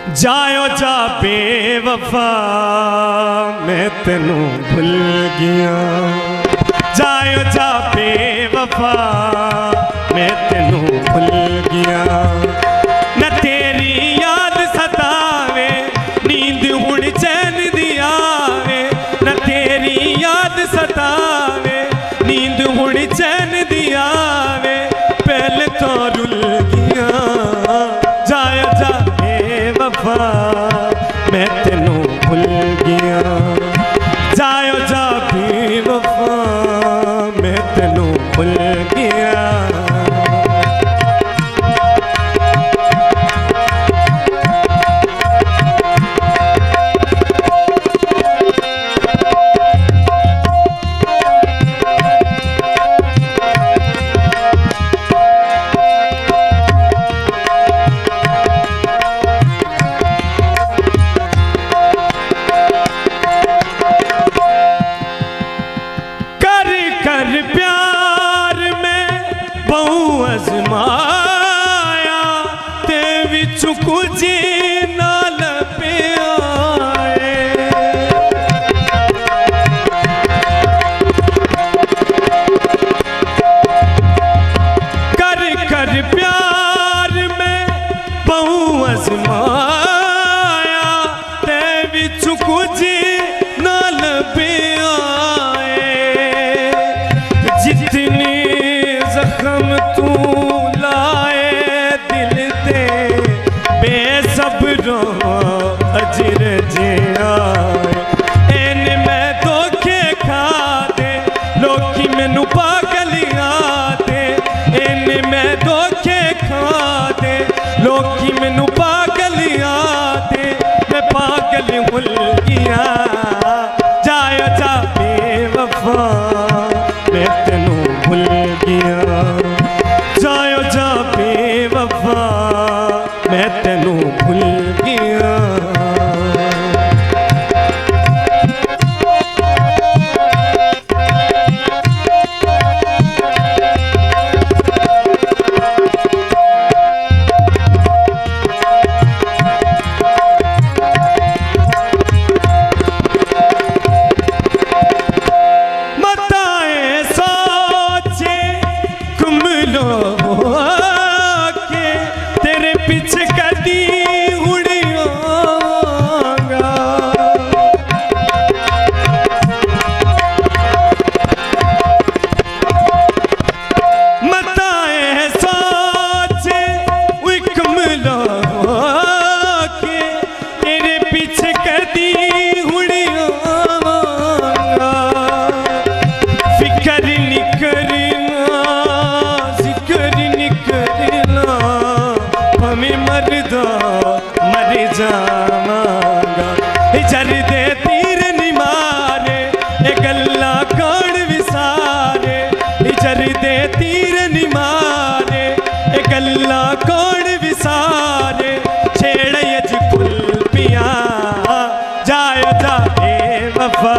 जायो जा बेवफा मैं तेनू भुल गया, जायो जा बेवफा मैं तेनू भुल गया। न तेरी याद सतावे नींद हुण चैन दी आवे, न तेरी याद सतावे नींद हुण चैन दी आवे, पहले तो रुल गया। जायो जा बेवफा मैं तेनू भुल गया, जायो जा बेवफा मैं तेनू भुल गया। प्यार में बहु अजमाया ते विचु कुछ नाल पे आए, कर कर प्यार में बहु अजमाया ते विचु कुछ नाल पे जितने जख्म तू लाए दिल ते बेसब्रो अजर जे आए, इन मैं धोखे खा दे लोकी मैनू पागल आते, इन मैं धोखे खा दे लोकी मैनू पागल आते, मैं पागल भुल गया। जायो जा बेवफा मैं तेनू भुल गया, जायो जा बेवफा मैं तेनू भुल गया। के तेरे पीछे कदी उड़ियोगा, मताए सोचे कमलो के तेरे पीछे कदी उड़ियोगा, फिक्र नहीं करना हमें मरदा मर जावांगा, जर दे तीर नी मारे ए गल्ला कौन विसारे, जर दे तीर नी मारे ए गल्ला कौन विसारे, छेड़ अज खुल पिया। जायो जा बेवफा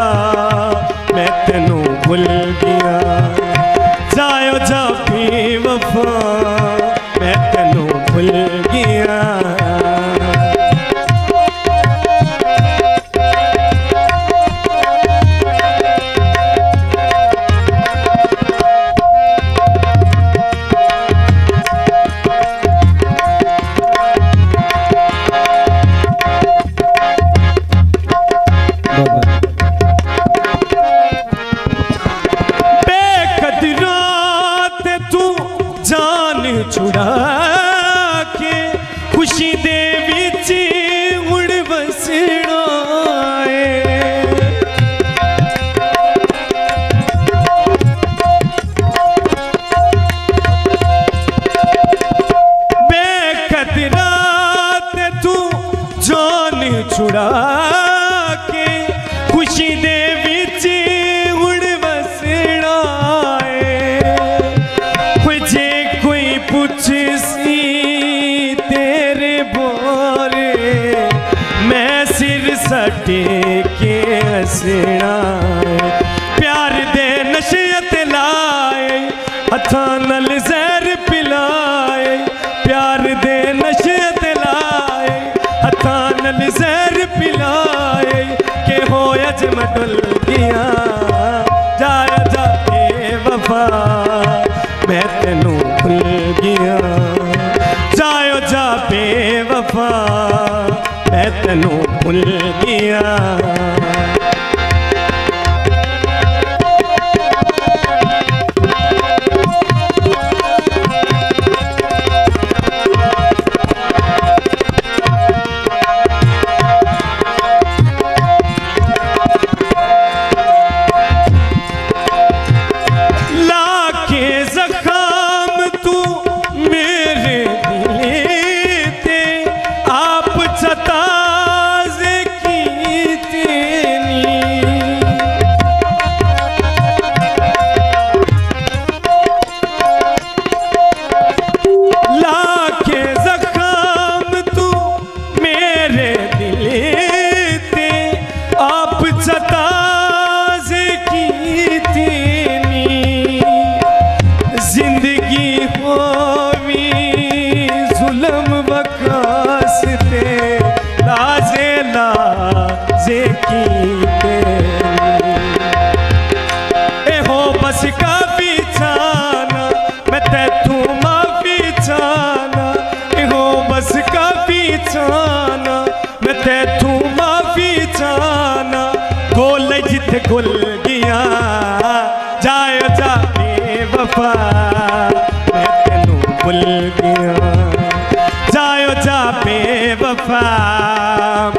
मैं तेनू भुल गया, जायो जा बेवफा मैं तेनू भुल गया। बेकदरात तू जान छुड़ा के खुशी दे विच उड़ बसना है, बेकदरात तू जान छुड़ा के खुशी दे विच उड़ बसना है। जे कोई पूछ सी तेरे बोरे मैं सिर सटे के हसना, प्यार दे नशे ते लाए हथां नाल जहर पिलाए, प्यार दे नशे ते लाए हथां जानल जहर पिलाए के हो अज मैं डुल गया जाया जाके वफा मैं तेनू भुल गया जायो जा बेवफा मैं तेनू भुल गया खुल गया जायो जा बेवफा मैं तेनू भुल गया जायो जा बेवफा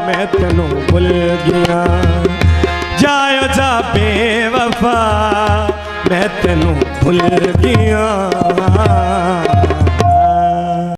मैं तेनू भुल गया जायो जा बेवफा मैं तेनू भुल गया